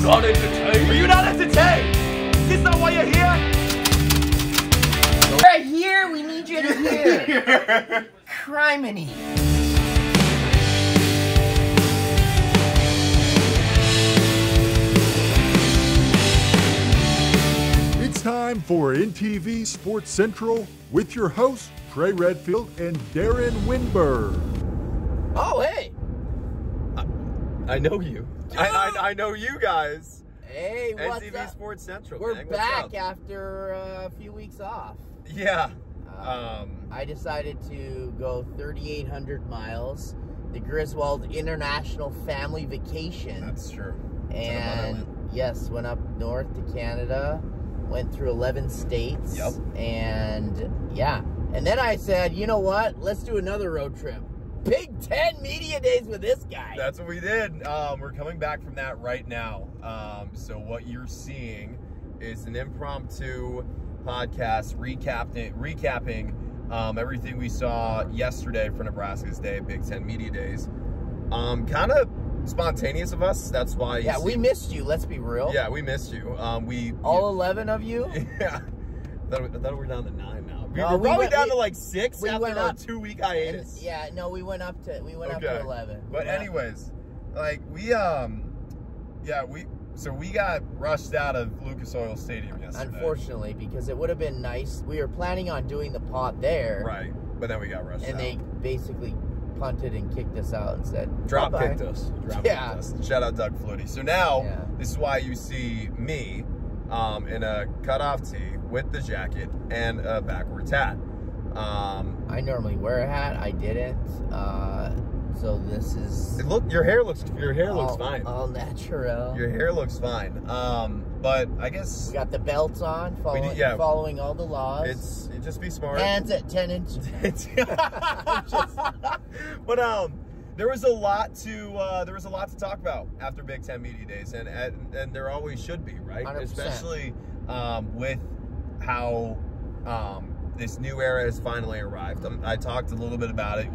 not entertained? Are you not entertained? Is this not why you're here? Right here, we need you to hear. Criminy. It's time for NTV Sports Central with your hosts, Trey Redfield and Darren Winberg. Oh, hey. I know you. I know you guys. Hey, what's NTV up? Sports Central. We're gang. back after a few weeks off. Yeah. I decided to go 3,800 miles, the Griswold International Family Vacation. That's true. And yes, went up north to Canada, went through 11 states. Yep. And yeah. And then I said, you know what? Let's do another road trip. Big 10 media days with this guy. That's what we did. We're coming back from that right now. So what you're seeing is an impromptu podcast recapping everything we saw yesterday for Nebraska's Day, Big 10 Media Days. Kind of spontaneous of us. That's why. Yeah, we missed you. Let's be real. Yeah, we missed you. All 11 of you. Yeah. I thought we were down to 9 now. We're we probably went- down we- to like 6 we after went our up. 2-week hiatus. Yeah, no, we went up to 11. But anyways, like we got rushed out of Lucas Oil Stadium yesterday. Unfortunately, because it would have been nice. We were planning on doing the pod there. Right. But then we got rushed out. And they basically punted and kicked us out and said, drop bye-bye. kicked us. Yeah. Kicked us. Shout out Doug Flutie. So now Yeah. this is why you see me in a cutoff tee with the jacket and a backwards hat. I normally wear a hat. I didn't. So this is Your hair looks fine. all natural. Your hair looks fine. But I guess We got the belts on, following all the laws. just be smart. Hands at 10 inches. But there was a lot to talk about after Big 10 Media Days, and there always should be, right? 100%. Especially with how this new era has finally arrived. I talked a little bit about it.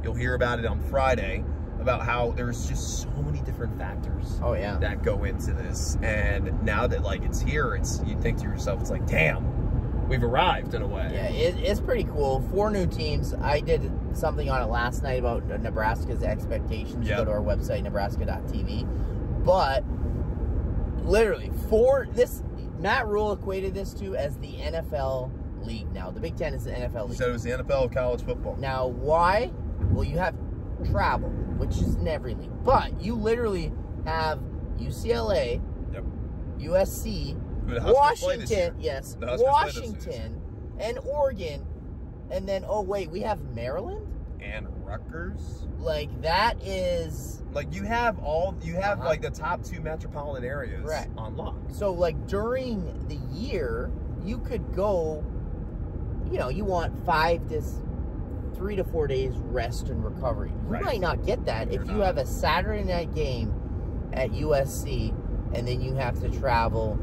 You'll hear about it on Friday about how there's just so many different factors. Oh yeah. That go into this, and now that like it's here, you think to yourself, it's like, damn, we've arrived in a way. Yeah, it's pretty cool. 4 new teams. I did something on it last night about Nebraska's expectations. Yep. Go to our website, nebraska.tv. But literally, Matt Rule equated this to as the NFL league now. The Big Ten is the NFL league. So it was the NFL of college football. Now, why? Well, you have travel, which is in every league. But you literally have UCLA, Yep. USC, The Huskers play this year. Washington, yes, The Huskers play this Washington, and Oregon, and then, oh wait, we have Maryland? And Rutgers. Like, that is... Like, you have like the top 2 metropolitan areas Right. on lock. So, like, during the year, you could go, you want 3 to 4 days rest and recovery. You Right. might not get that if you have a Saturday night game at USC, and then you have to travel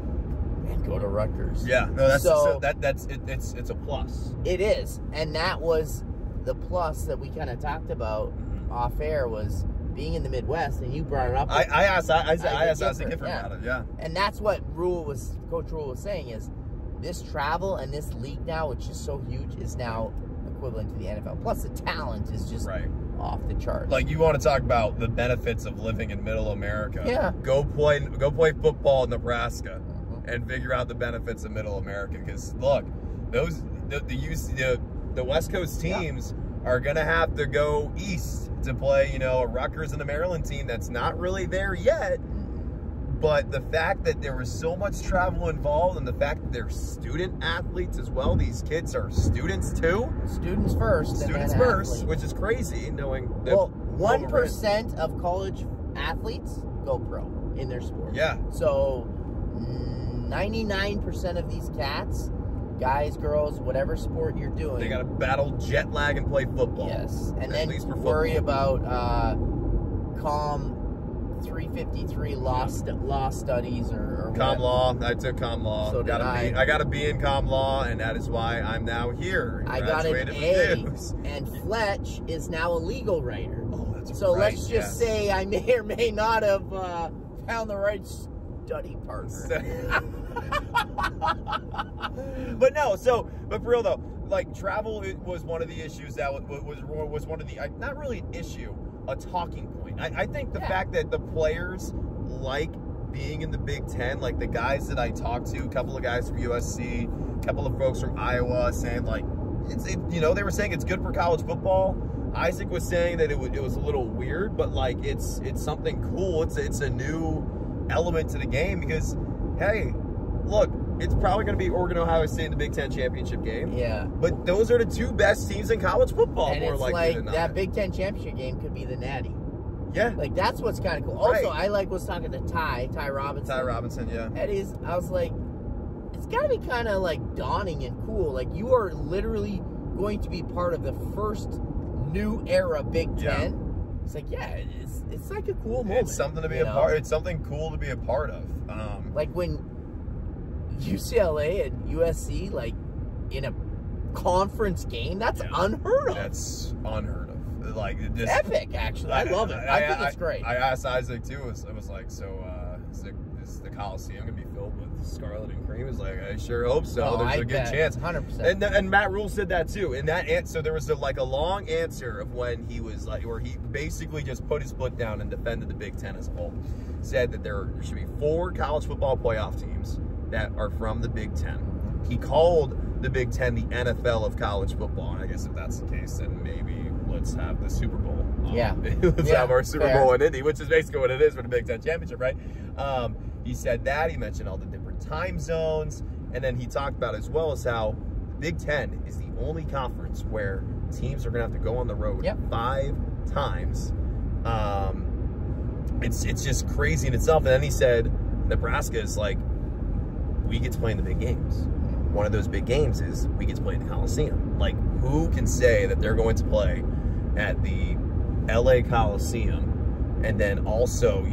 and go to Rutgers. Yeah, no, that's it's a plus. It is, and that was the plus that we kind of talked about off air, was being in the Midwest, and you brought it up. I asked Isaac different, about it. Yeah, and that's what Coach Rule was saying, is this travel and this league now, which is so huge, is now equivalent to the NFL. Plus, the talent is just off the charts. like, you want to talk about the benefits of living in Middle America? Yeah. Go play football in Nebraska, and figure out the benefits of Middle America. Because look, the West Coast teams are gonna have to go east to play, a Rutgers and a Maryland team that's not really there yet. But the fact that there was so much travel involved, and the fact that they're student athletes as well, these kids are students too. Students first. Students and then first, athletes. which is crazy, knowing that. Well, 1% of college athletes go pro in their sport. Yeah. So 99% of these cats, guys, girls, whatever sport you're doing, They got to battle jet lag and play football. yes, and At then least for worry football. about COM 353 law studies or Com whatever. law. I took com law. So did I. I got a B in com law, and that is why I'm now here. I got an Graduated A, with news. and Fletch is now a legal writer. Oh, that's So right. let's just say I may or may not have found the right study partner. But no, but for real though, like travel was one of the issues that was one of the, not really an issue, a talking point. I think the fact that the players like being in the Big Ten, like the guys that I talked to, a couple of guys from USC, a couple of folks from Iowa saying like, they were saying it's good for college football. Isaac was saying that it was a little weird, but like it's something cool. It's a new element to the game because, hey, look, it's probably going to be Oregon, Ohio State in the Big Ten championship game. Yeah. But those are the two best teams in college football, and more it's likely like than not. that Big Ten championship game could be the Natty. Yeah. Like, that's what's kind of cool. Right. Also, I was talking to Ty Robinson. Ty Robinson, yeah. I was like, it's got to be kind of like daunting and cool. Like, you are literally going to be part of the first new era Big Ten. Yeah. It's like, it's like a cool moment. It's something to be a part. It's something cool to be a part of. Like when UCLA and USC, like, in a conference game, that's unheard of. That's unheard of. Like, just epic, actually. I love it. I think it's great. I asked Isaac too. I was like, so is the Coliseum gonna be filled with scarlet and cream? He's like, I sure hope so. Oh, There's a good chance. 100%. And Matt Rule said that too. And that so there was a long answer of when he was like, where he basically just put his foot down and defended the Big Ten as a whole. Said that there should be 4 college football playoff teams that are from the Big Ten. He called the Big Ten the NFL of college football. And I guess if that's the case, then maybe let's have the Super Bowl. Let's have our Super Bowl in Indy, which is basically what it is for the Big Ten championship, right? He said that. He mentioned all the different time zones. And then he talked about as well as how the Big Ten is the only conference where teams are going to have to go on the road 5 times. It's just crazy in itself. And then he said Nebraska is like, we get to play in the big games. One of those big games is we get to play in the Coliseum. Like, who can say that they're going to play at the LA Coliseum and then also,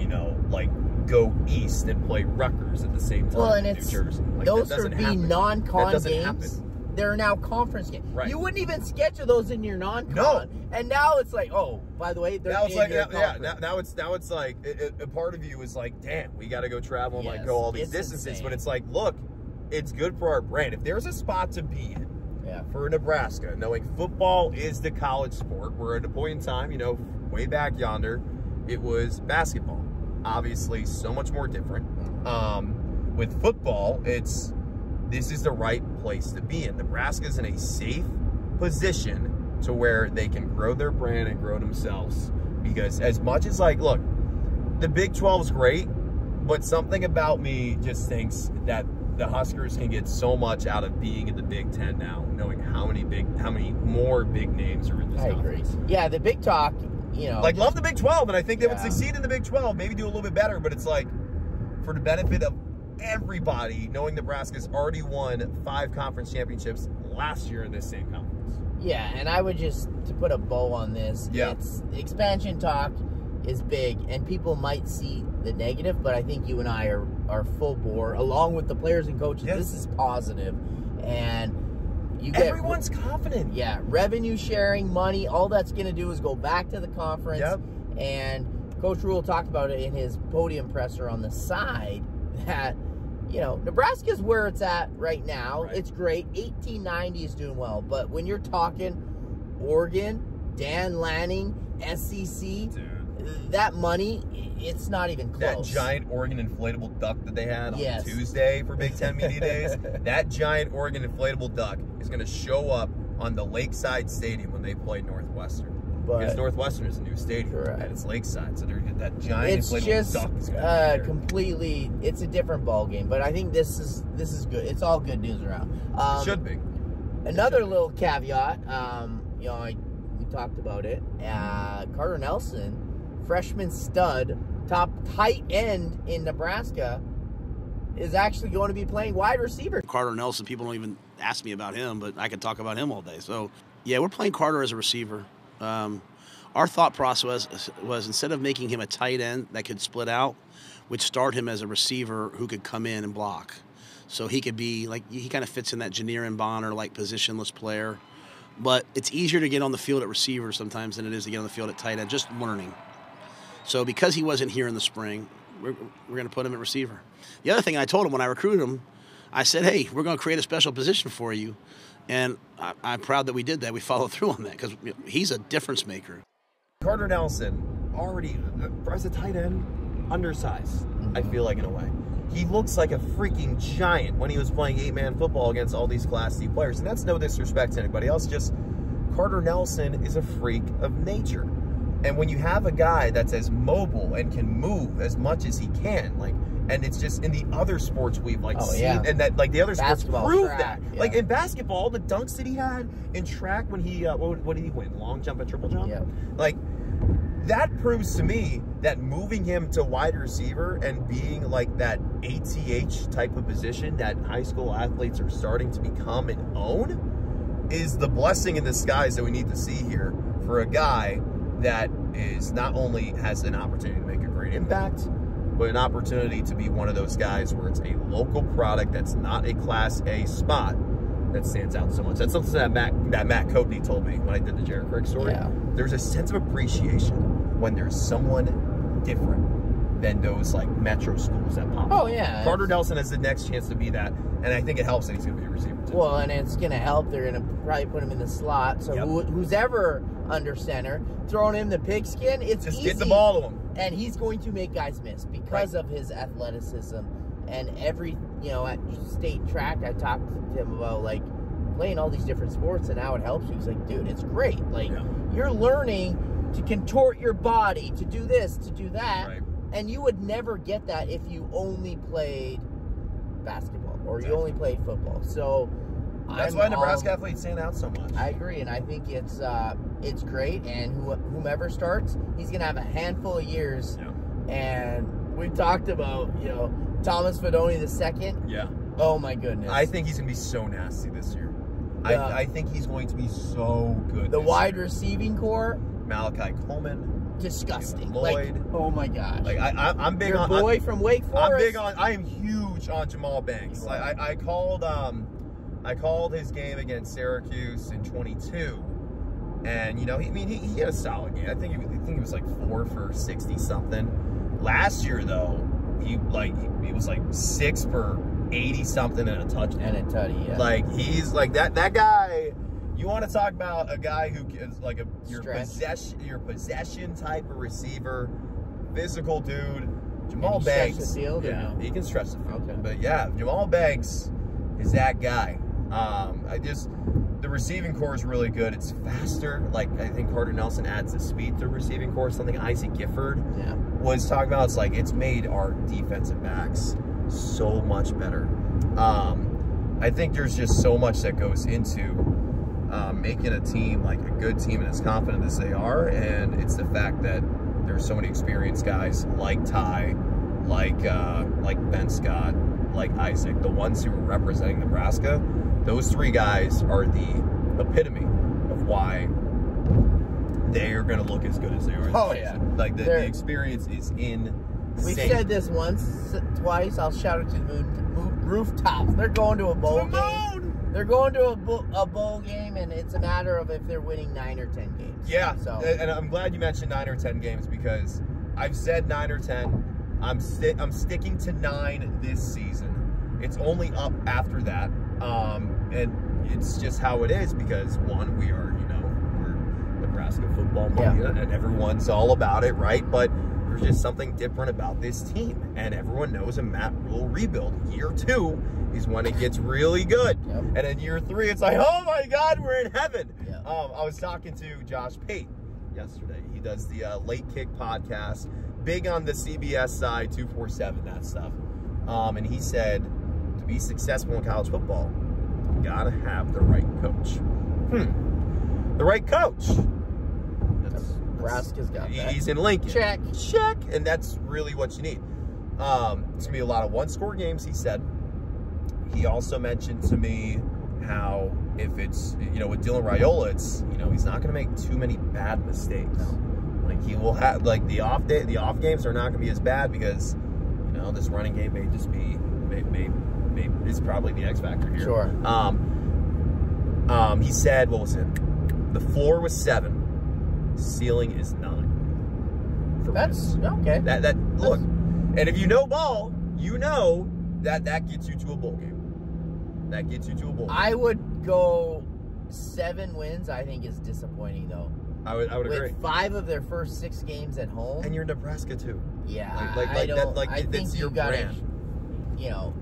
like, go east and play Rutgers at the same time? Well, and in New Jersey. Like, those would be non-con games. Happen. They're now conference games. Right. You wouldn't even schedule those in your non-con. No. And now it's like, oh, by the way, they're now it's like, now now it's like a part of you is like, damn, we got to go travel and like go all these distances. Insane. But it's like, look, it's good for our brand. If there's a spot to be in for Nebraska, knowing football is the college sport, we're at a point in time, way back yonder, it was basketball. Obviously, so much more different. With football, this is the right place to be in. Nebraska's in a safe position to where they can grow their brand and grow themselves. Because as much as, like, look, the Big 12 is great, but something about me just thinks that the Huskers can get so much out of being in the Big Ten now, knowing how many more big names are in this conference. I agree. Yeah, the Big Talk, like, love the Big 12, and I think they would succeed in the Big 12, maybe do a little bit better, but it's like, for the benefit of everybody, knowing Nebraska's already won 5 conference championships last year in this same conference. Yeah, and I would just, to put a bow on this, it's expansion talk is big, and people might see the negative, but I think you and I are full bore, along with the players and coaches. This is positive, and everyone's confident. Yeah, revenue sharing, money, all that's going to do is go back to the conference. And Coach Rule talked about it in his podium presser on the side that, Nebraska's where it's at right now. It's great. 1890 is doing well. But when you're talking Oregon, Dan Lanning, SEC, that money, it's not even close. That giant Oregon inflatable duck that they had on Tuesday for Big Ten Media Days, that giant Oregon inflatable duck is going to show up on the Lakeside Stadium when they play Northwestern. Because Northwestern is a new stadium, and it's Lakeside, so that giant inflatable duck is going to be completely, it's a different ball game. But I think this is good. It's all good news around. It should be. Another little caveat, we talked about it. Carter Nelson, freshman stud, top tight end in Nebraska, is actually going to be playing wide receiver. Carter Nelson, people don't even ask me about him, but I could talk about him all day. So, yeah, we're playing Carter as a receiver. Our thought process was instead of making him a tight end that could split out, we'd start him as a receiver who could come in and block. So he could be, like, he kind of fits in that Janirin Bonner, like, positionless player. But it's easier to get on the field at receiver sometimes than it is to get on the field at tight end, just learning. So because he wasn't here in the spring, we're going to put him at receiver. The other thing I told him when I recruited him, I said, hey, we're going to create a special position for you. And I'm proud that we did that. We followed through on that because he's a difference maker. Carter Nelson, already, as a tight end, undersized, I feel like, in a way. He looks like a freaking giant when he was playing 8-man football against all these Class C players. And that's no disrespect to anybody else, just Carter Nelson is a freak of nature. And when you have a guy that's as mobile and can move as much as he can, like, and it's just in the other sports we've seen, and that the other sports prove that. Yeah. Like in basketball, the dunks that he had in track when he what did he win? Long jump and triple jump? Yeah. Like that proves to me that moving him to wide receiver and being like that ATH type of position that high school athletes are starting to become and own is the blessing in disguise that we need to see here for a guy that is not only has an opportunity to make a great impact, but an opportunity to be one of those guys where it's a local product that's not a Class A spot that stands out so much. That's something that Matt Coatney told me when I did the Jared Craig story. Yeah. There's a sense of appreciation when there's someone different than those like metro schools that pop up. Oh yeah. Carter Nelson has the next chance to be that, and I think it helps that he's going to be a receiver too. Well, and it's going to help. They're going to probably put him in the slot. So who's ever under center, throwing him the pigskin, it's just easy. Get the ball to him. And he's going to make guys miss because of his athleticism. And every, at state track, I talked to him about, like, playing all these different sports and how it helps you. He's like, dude, it's great. Like, you're learning to contort your body, to do this, to do that. Right. And you would never get that if you only played basketball or you only played football. So that's why Nebraska athletes stand out so much. I agree, and I think it's great. And whomever starts, he's gonna have a handful of years. Yeah. And we talked about Thomas Fedoni II. Yeah. Oh my goodness. I think he's gonna be so nasty this year. I think he's going to be so good. The wide receiving core. Malachi Coleman. Disgusting. Lloyd. Like, oh my gosh. Like I'm big on your boy from Wake Forest. I am huge on Jamal Banks. Like I called his game against Syracuse in 22, and he had a solid game. I think it was like 4 for 60 something. Last year though, he was like 6 for 80 something and a touchdown. And a tutty, yeah. Like he's like that guy. You want to talk about a guy who is like your possession type of receiver, physical dude. Jamal Banks. Stretch the field, yeah, he can stretch the field. Okay. But yeah, Jamal Banks is that guy. The receiving core is really good. It's faster. Like, I think Carter Nelson adds the speed to the receiving core. Something Isaac Gifford was talking about. It's like, it's made our defensive backs so much better. I think there's just so much that goes into making a team like a good team and as confident as they are. And it's the fact that there's so many experienced guys like Ty, like Ben Scott, like Isaac, the ones who are representing Nebraska. Those 3 guys are the epitome of why they are going to look as good as they are. Oh, yeah. Like, the experience is insane. We've said this once, twice. I'll shout it to the rooftops. They're going to a bowl game. They're going to a bowl game, and it's a matter of if they're winning 9 or 10 games. Yeah, so. And I'm glad you mentioned 9 or 10 games because I've said 9 or 10. I'm sticking to 9 this season. It's only up after that. And it's just how it is because, one, we're Nebraska football media and everyone's all about it, right? But there's just something different about this team. And everyone knows a Matt Rule rebuild. Year 2 is when it gets really good. Yep. And in year 3, it's like, oh my God, we're in heaven. Yep. I was talking to Josh Pate yesterday. He does the Late Kick podcast, big on the CBS side, 247, that stuff. And he said, to be successful in college football, you gotta have the right coach. The right coach. Nebraska's got that. He's in Lincoln. Check. And that's really what you need. It's gonna be a lot of one-score games, he said. He also mentioned to me how if it's, with Dylan Raiola, it's, he's not gonna make too many bad mistakes. Like, he will have, like, the off games are not gonna be as bad because, this running game may just be, is probably the X factor here. Sure. He said, what was it? The floor was 7, ceiling is 9. That's okay. Look, And if you know ball, you know that gets you to a bowl game. That gets you to a bowl game. I would go 7 wins. I think is disappointing though. I would agree. With 5 of their first 6 games at home. And you're Nebraska too. Yeah, I think you got to, you know,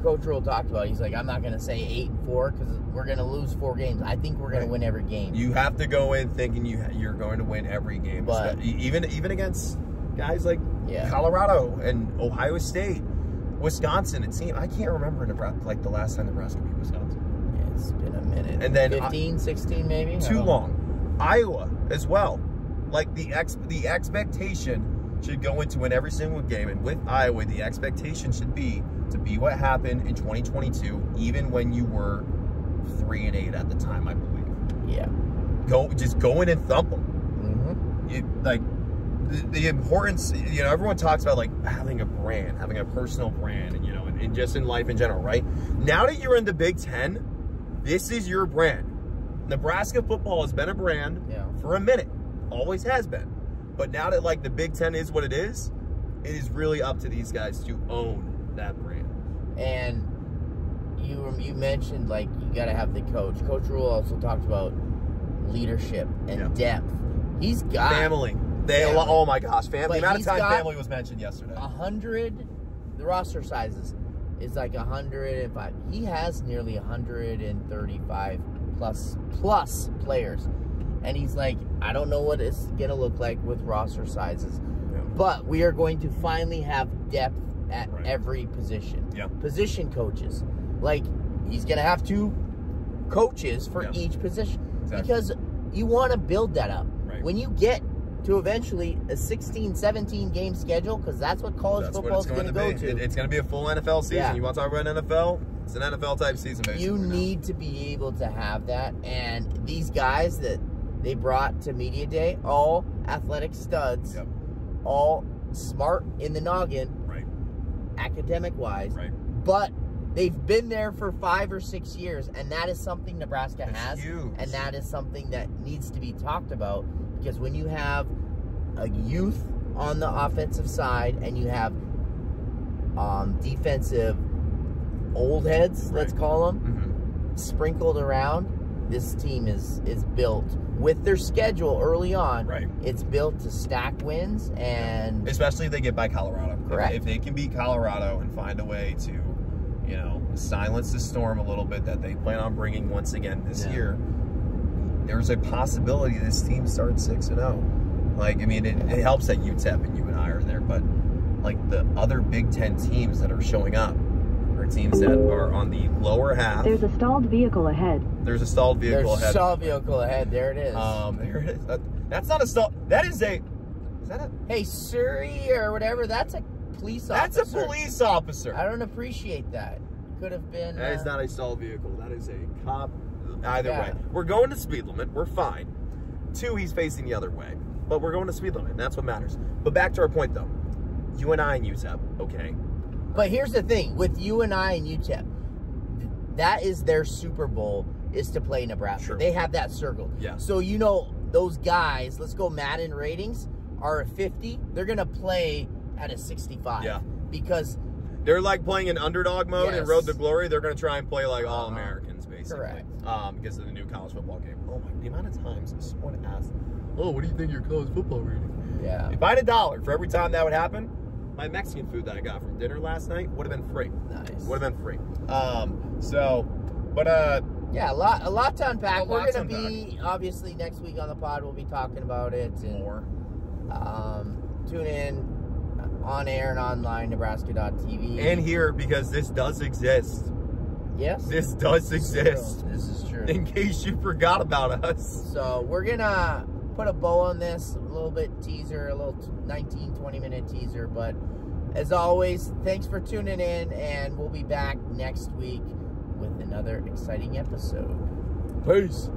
Coach Rule talked about it. He's like, I'm not going to say 8-4 because we're going to lose 4 games. I think we're going to win every game. You have to go in thinking you're going to win every game. But even against guys like Yeah. Colorado and Ohio State, Wisconsin. It seemed, I can't remember Nebraska, like the last time Nebraska beat Wisconsin. Yeah, it's been a minute. And then 15, 16 maybe? Too long. Iowa as well. Like the expectation should go into win every single game, and with Iowa, the expectation should be to be what happened in 2022, even when you were 3-8 at the time, I believe. Yeah. Just go in and thump them. Mm-hmm. The importance, you know, everyone talks about like having a brand, having a personal brand, and you know, and just in life in general, right? Now that you're in the Big Ten, this is your brand. Nebraska football has been a brand for a minute, always has been. But now that like the Big Ten is what it is really up to these guys to own that brand. And you mentioned like you got to have the coach. Coach Rule also talked about leadership and depth. He's got family. Oh my gosh, family. The amount of time family was mentioned yesterday. 100. The roster sizes is like 105. He has nearly 135 plus players. And he's like, I don't know what it's going to look like with roster sizes. Yeah. But we are going to finally have depth at every position. Yeah. Position coaches. Like, he's going to have 2 coaches for each position. Exactly. Because you want to build that up. Right. When you get to eventually a 16, 17 game schedule, because that's what college football is going to go to. It's going to be a full NFL season. Yeah. You want to talk about NFL? It's an NFL type season, basically. You need to be able to have that. And these guys that they brought to Media Day, all athletic studs, all smart in the noggin, academic-wise, but they've been there for 5 or 6 years, and that is something Nebraska has, huge. And that is something that needs to be talked about, because when you have a youth on the offensive side and you have defensive old heads, let's call them, sprinkled around, this team is built with their schedule early on. It's built to stack wins, and especially if they get by Colorado. Correct. If they can beat Colorado and find a way to, you know, silence the storm a little bit that they plan on bringing once again this year, there's a possibility this team starts 6-0. Like, I mean, it helps that UTEP and you and I are there, but like the other Big Ten teams that are showing up are teams that are on the lower half. There's a stalled vehicle ahead. There's a stalled vehicle ahead. There's a stalled vehicle ahead. There it is. There it is. That's not a stall. That is a. Is that a? Hey, Surrey or whatever. That's a police officer. That's a police officer. I don't appreciate that. Could have been. That is not a stalled vehicle. That is a cop. Either way, we're going to speed limit. We're fine. 2, he's facing the other way, but we're going to speed limit. And that's what matters. But back to our point, though. UNI and UTEP, okay. But here's the thing with UNI and UTEP, that is their Super Bowl, is to play Nebraska. Sure. They have that circled. Yeah. So you know those guys. Let's go Madden ratings are a 50. They're gonna play at a 65. Yeah. Because they're like playing in underdog mode and Road to Glory. They're gonna try and play like all Americans, basically. Correct. Because of the new college football game. Oh my! The amount of times someone asked, "Oh, what do you think your college football rating?" Yeah. If I had $1 for every time that would happen, my Mexican food that I got from dinner last night would have been free. Nice. Would have been free. Yeah, a lot to unpack. We're going to be, obviously, next week on the pod, we'll be talking about it. And, more. Tune in on air and online, Nebraska.tv. And here, because this does exist. Yes. This does exist. This is true. In case you forgot about us. So we're going to put a bow on this, a little bit teaser, a little 19, 20-minute teaser. But as always, thanks for tuning in, and we'll be back next week with another exciting episode. Peace.